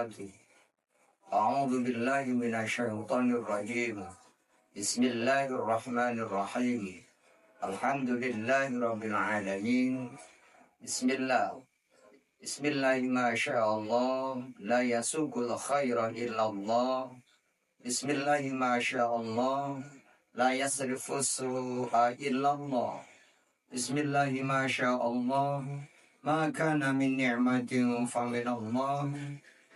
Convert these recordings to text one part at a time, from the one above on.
وبركاته. أعوذ بالله من الشيطان الرجيم. بسم الله الرحمن الرحيم. الحمد لله رب العالمين. بسم الله. بسم الله ما شاء الله. لا يسوق الخير إلا الله. بسم الله ما شاء الله. لا يصرف السوء إلا الله. بسم الله ما شاء الله. ما كان من نعمة فمن الله.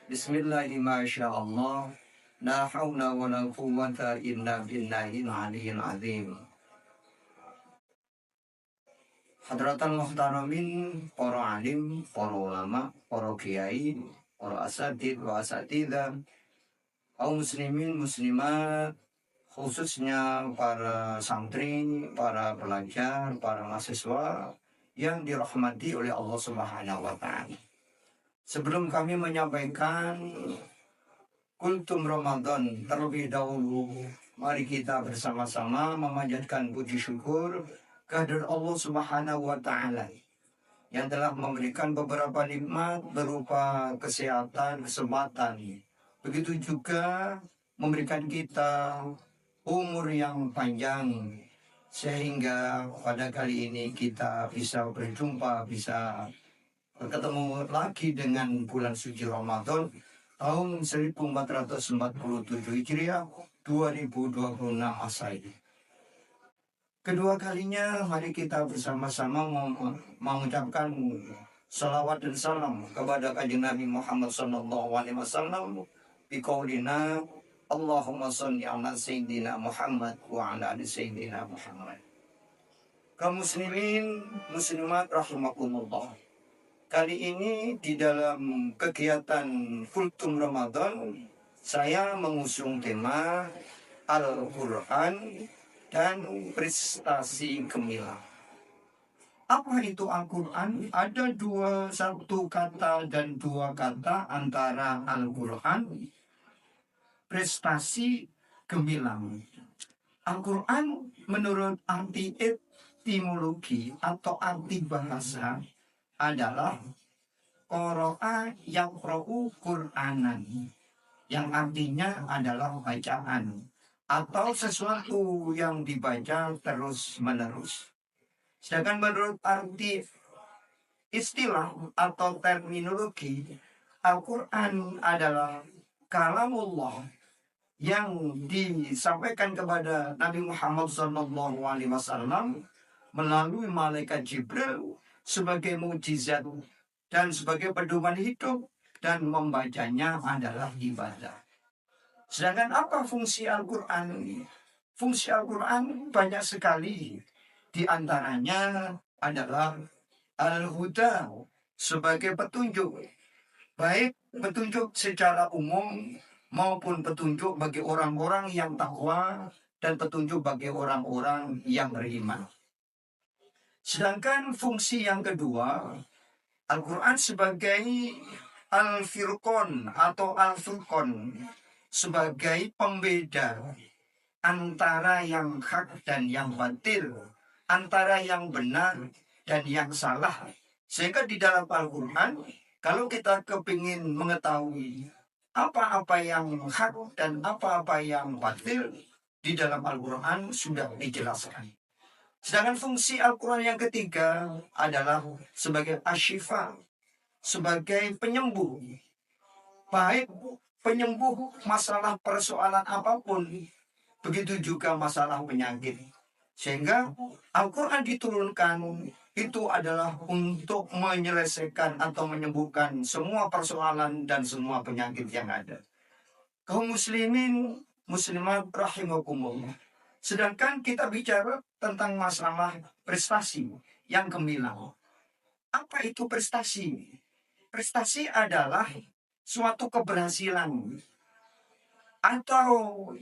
بسم الله ما شاء الله. لا حول ولا قوة إلا بالله العلي العظيم. Hadratal muhtaramin, para alim, para ulama, para kiai, para asatid wa asatidah, kaum muslimin, muslimat, khususnya para santri, para pelajar, para mahasiswa yang dirahmati oleh Allah Subhanahu wa Ta'ala. Sebelum kami menyampaikan kultum Ramadan terlebih dahulu, mari kita bersama-sama memanjatkan puji syukur kehadirat Allah Subhanahu wa Ta'ala yang telah memberikan beberapa nikmat berupa kesehatan, kesempatan. Begitu juga memberikan kita umur yang panjang sehingga pada kali ini kita bisa berjumpa, bisa bertemu lagi dengan bulan suci Ramadan tahun 1447 Hijriah 2026 Masehi. Kedua kalinya mari kita bersama-sama mengucapkan salawat dan salam kepada Kanjeng Nabi Muhammad SAW biqaulina Allahumma sholli ala sayyidina Muhammad wa ala ali sayyidina Muhammad. Kaum muslimin muslimat rahimakumullah. Kali ini di dalam kegiatan kultum Ramadan saya mengusung tema Al-Quran dan prestasi gemilang. Apa itu Al-Quran? Ada satu kata dan dua kata antara Al-Quran, prestasi gemilang. Al-Quran menurut arti etimologi atau arti bahasa adalah qara'a yaqra'u Qur'anan, yang artinya adalah bacaan atau sesuatu yang dibaca terus-menerus. Sedangkan menurut arti istilah atau terminologi, Al-Quran adalah kalamullah yang disampaikan kepada Nabi Muhammad SAW melalui malaikat Jibril sebagai mukjizat dan sebagai pedoman hidup, dan membacanya adalah ibadah. Sedangkan apa fungsi Al-Quran? Fungsi Al-Quran banyak sekali. Di antaranya adalah Al-Huda sebagai petunjuk. Baik petunjuk secara umum maupun petunjuk bagi orang-orang yang takwa dan petunjuk bagi orang-orang yang beriman. Sedangkan fungsi yang kedua, Al-Quran sebagai Al-Firqon atau Al-Furqon, sebagai pembeda antara yang hak dan yang batil, antara yang benar dan yang salah. Sehingga di dalam Al-Quran, kalau kita kepingin mengetahui apa-apa yang hak dan apa-apa yang batil, di dalam Al-Quran sudah dijelaskan. Sedangkan fungsi Al-Quran yang ketiga adalah sebagai asyifa, sebagai penyembuh. Baik penyembuh masalah persoalan apapun, begitu juga masalah penyakit. Sehingga Al-Quran diturunkan itu adalah untuk menyelesaikan atau menyembuhkan semua persoalan dan semua penyakit yang ada. Kaum muslimin muslimat rahimakumullah. Sedangkan kita bicara tentang masalah prestasi yang gemilang. Apa itu prestasi? Prestasi adalah suatu keberhasilan atau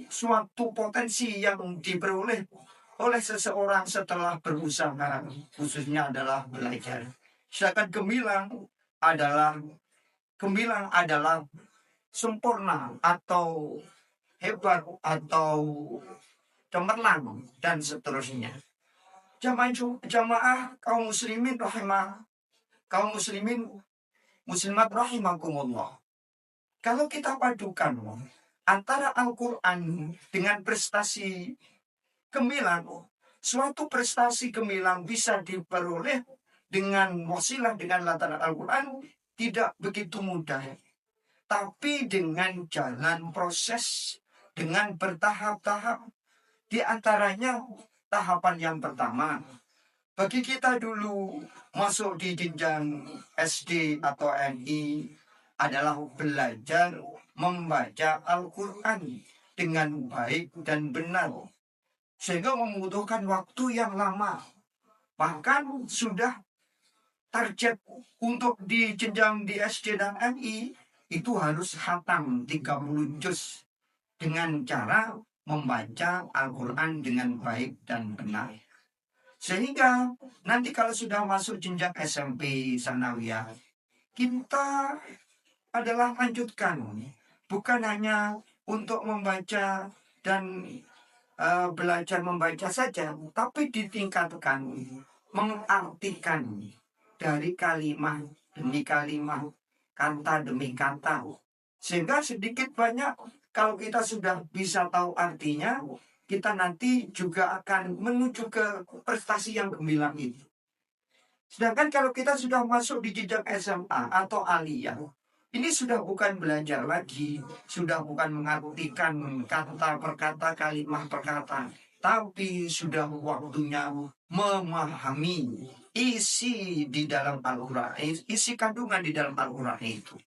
suatu potensi yang diperoleh oleh seseorang setelah berusaha, khususnya adalah belajar. Sedangkan gemilang adalah sempurna atau hebat atau cemerlang dan seterusnya. Jamaah kaum muslimin muslimat rahimakumullah. Kalau kita padukan antara Al-Quran dengan prestasi gemilang, suatu prestasi gemilang bisa diperoleh dengan wasilah, dengan lantaran Al-Quran, tidak begitu mudah. Tapi dengan jalan proses, dengan bertahap-tahap. Di antaranya tahapan yang pertama, bagi kita dulu masuk di jenjang SD atau MI adalah belajar membaca Al-Quran dengan baik dan benar. Sehingga membutuhkan waktu yang lama. Bahkan sudah target untuk di jenjang di SD dan MI itu harus khatam 30 juz dengan cara membaca Al-Quran dengan baik dan benar. Sehingga nanti kalau sudah masuk jenjang SMP, sanawiyah, kita adalah lanjutkan. Bukan hanya untuk membaca dan belajar membaca saja, tapi ditingkatkan, mengartikan dari kalimat demi kalimat, kata demi kata. Sehingga sedikit banyak kalau kita sudah bisa tahu artinya, kita nanti juga akan menuju ke prestasi yang gemilang itu. Sedangkan kalau kita sudah masuk di jenjang SMA atau aliyah, ini sudah bukan belajar lagi, sudah bukan mengartikan kata per kata, kalimat per kata, tapi sudah waktunya memahami isi di dalam Al-Quran, isi kandungan di dalam Al-Quran itu.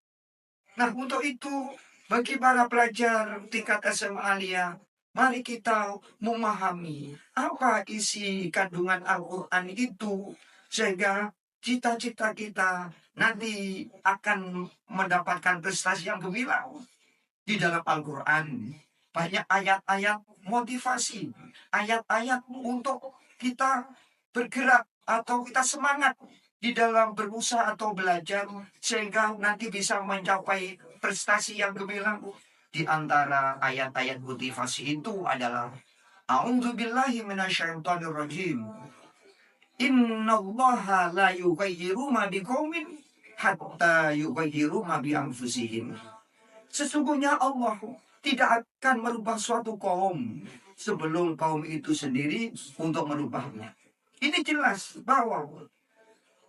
Nah, untuk itu, bagi para pelajar tingkat SMA aliyah, mari kita memahami apa isi kandungan Al-Quran itu, sehingga cita-cita kita nanti akan mendapatkan prestasi yang gemilang. Di dalam Al-Quran banyak ayat-ayat motivasi, ayat-ayat untuk kita bergerak atau kita semangat di dalam berusaha atau belajar, sehingga nanti bisa mencapai prestasi yang gemilang. Di antara ayat-ayat motivasi itu adalah A'udzubillahi minasyaitonirrajim. Innallaha la yughayyiru ma biqaumin hatta yughayyiru ma bi anfusihim. Sesungguhnya Allah tidak akan merubah suatu kaum sebelum kaum itu sendiri untuk merubahnya. Ini jelas bahwa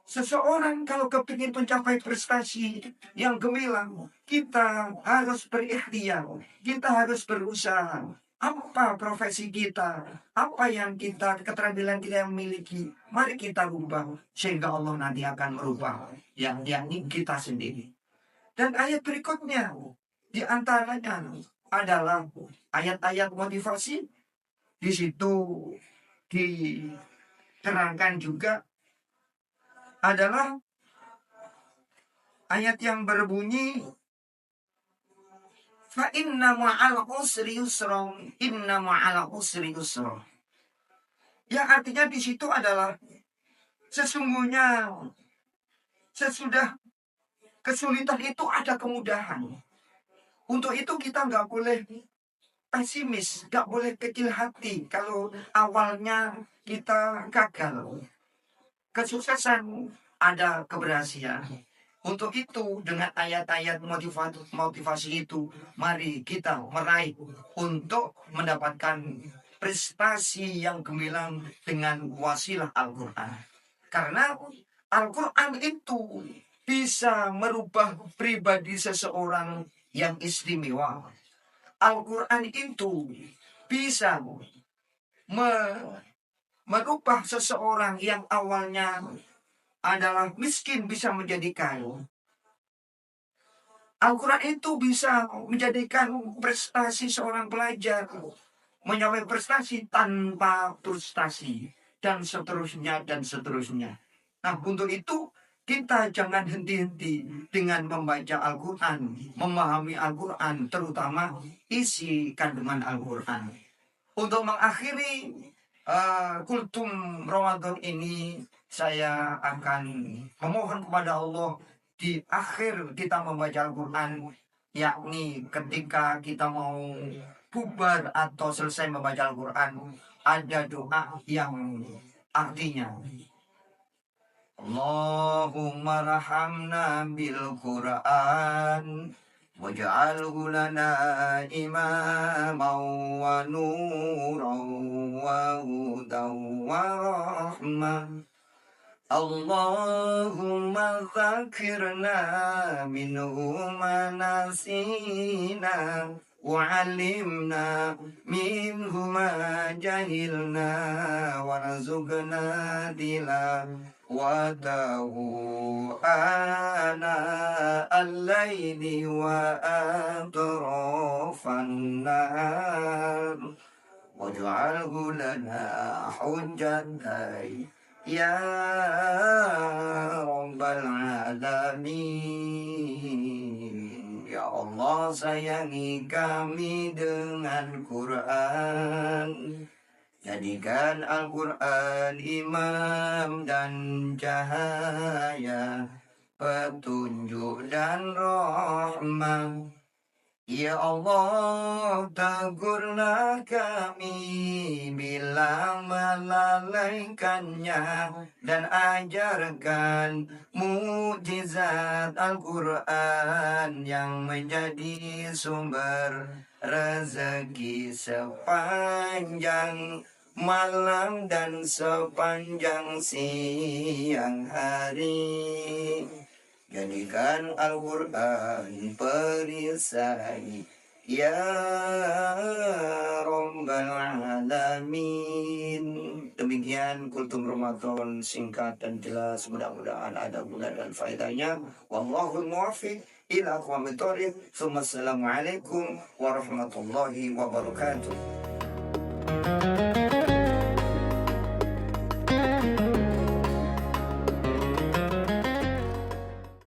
seseorang kalau kepingin mencapai prestasi yang gemilang, kita harus berikhtiar, kita harus berusaha. Apa profesi kita, apa yang kita, keterampilan kita yang miliki, mari kita rubah sehingga Allah nanti akan merubah yang kita sendiri. Dan ayat berikutnya di antaranya adalah ayat-ayat motivasi. Di situ diterangkan juga adalah ayat yang berbunyi fa inna ma'al usri yusra, inna ma'al usri yusra. Yang artinya di situ adalah sesungguhnya sesudah kesulitan itu ada kemudahan. Untuk itu kita nggak boleh pesimis, nggak boleh kecil hati kalau awalnya kita gagal. Kesuksesan ada keberhasilan. Untuk itu dengan ayat-ayat motivasi itu, mari kita meraih untuk mendapatkan prestasi yang gemilang dengan wasilah Al-Quran. Karena Al-Quran itu bisa merubah pribadi seseorang yang istimewa. Al-Quran itu bisa merubah seseorang yang awalnya adalah miskin bisa menjadi kaya. Al-Quran itu bisa menjadikan prestasi seorang pelajar mencapai prestasi tanpa frustasi dan seterusnya dan seterusnya. Nah, untuk itu kita jangan henti-henti dengan membaca Al-Quran, memahami Al-Quran, terutama isi kandungan Al-Quran. Untuk mengakhiri kultum Ramadan ini, saya akan memohon kepada Allah di akhir kita membaca Al-Quran, yakni ketika kita mau bubar atau selesai membaca Al-Quran, ada doa yang artinya Allahumma rahamna bil Quran واجعله لنا إماما ونورا وهدى ورحمة اللهم ذكرنا منه ما نسينا وعلمنا منه ما جهلنا وارزقنا تلاوته آناء الليل وأطراف النهار واجعله لنا حجة ya Rabbal Alamin. Ya Allah, sayangi kami dengan Quran. Jadikan Al-Quran imam dan cahaya, petunjuk dan rahmah. Ya Allah, tegurlah kami bila melalaikannya dan ajarkan mukjizat Al-Quran yang menjadi sumber rezeki sepanjang malam dan sepanjang siang hari. Jadikan Al-Quran perisai ya Rabbal Alamin. Demikian kultum Ramadan singkat dan jelas, mudah-mudahan ada guna dan faedahnya. Wallahul muwaffiq ila aqwamit thoriq. Assalamualaikum warahmatullahi wabarakatuh.